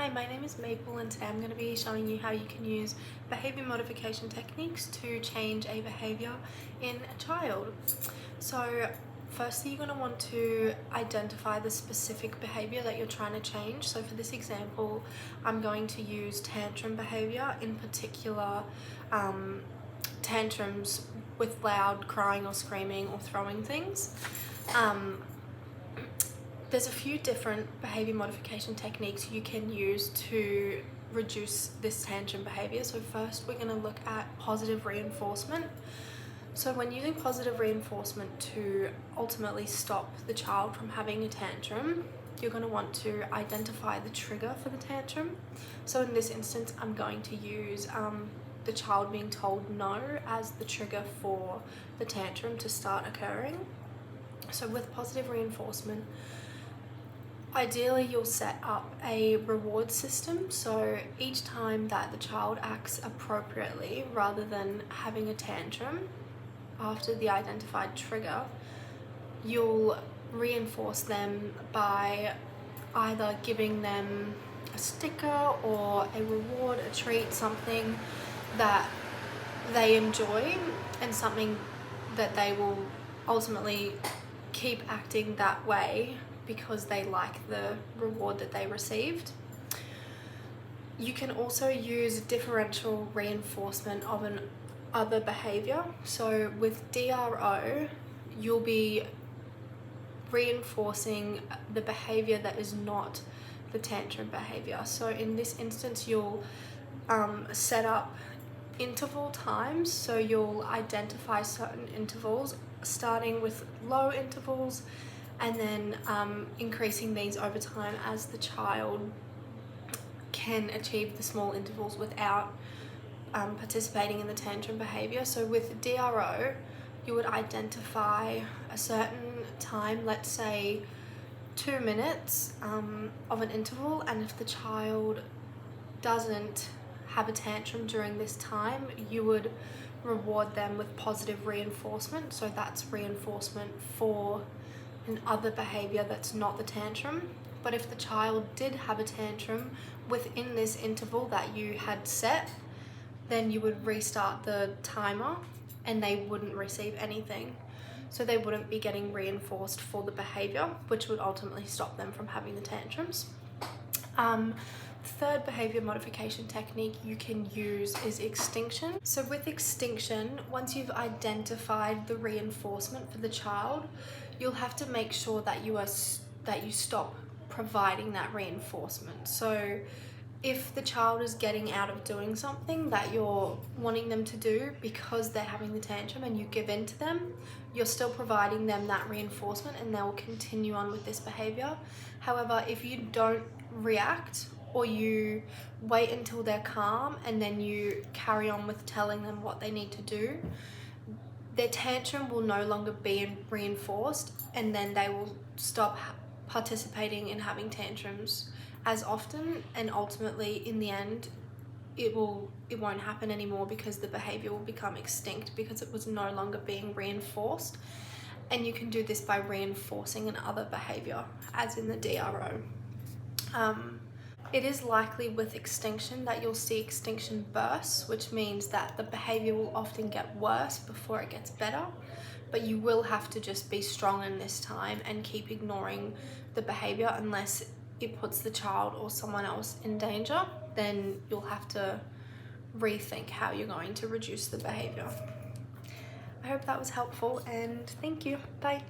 Hi, my name is Maple and today I'm going to be showing you how you can use behaviour modification techniques to change a behaviour in a child. So firstly, you're going to want to identify the specific behaviour that you're trying to change. So for this example, I'm going to use tantrum behaviour, in particular tantrums with loud crying or screaming or throwing things. There's a few different behaviour modification techniques you can use to reduce this tantrum behaviour. So first we're going to look at positive reinforcement. So when using positive reinforcement to ultimately stop the child from having a tantrum, you're going to want to identify the trigger for the tantrum. So in this instance, I'm going to use the child being told no as the trigger for the tantrum to start occurring. So with positive reinforcement, ideally, you'll set up a reward system, so each time that the child acts appropriately rather than having a tantrum after the identified trigger, you'll reinforce them by either giving them a sticker or a reward, a treat, something that they enjoy and something that they will ultimately keep acting that way because they like the reward that they received. You can also use differential reinforcement of an other behaviour. So with DRO, you'll be reinforcing the behaviour that is not the tantrum behaviour. So in this instance, you'll set up interval times. So you'll identify certain intervals, starting with low intervals and then increasing these over time as the child can achieve the small intervals without participating in the tantrum behaviour. So with DRO, you would identify a certain time, let's say 2 minutes of an interval, and if the child doesn't have a tantrum during this time, you would reward them with positive reinforcement. So that's reinforcement for an other behaviour that's not the tantrum. But if the child did have a tantrum within this interval that you had set, then you would restart the timer and they wouldn't receive anything. So they wouldn't be getting reinforced for the behaviour, which would ultimately stop them from having the tantrums. Third behaviour modification technique you can use is extinction. So with extinction, once you've identified the reinforcement for the child, you'll have to make sure that you stop providing that reinforcement. So if the child is getting out of doing something that you're wanting them to do because they're having the tantrum and you give in to them, you're still providing them that reinforcement and they'll continue on with this behaviour. However, if you don't react or you wait until they're calm and then you carry on with telling them what they need to do, their tantrum will no longer be reinforced and then they will stop participating in having tantrums as often, and ultimately in the end it won't happen anymore because the behaviour will become extinct because it was no longer being reinforced. And you can do this by reinforcing another behaviour, as in the DRO. It is likely with extinction that you'll see extinction bursts, which means that the behaviour will often get worse before it gets better, but you will have to just be strong in this time and keep ignoring the behaviour unless it puts the child or someone else in danger. Then you'll have to rethink how you're going to reduce the behaviour. I hope that was helpful and thank you. Bye.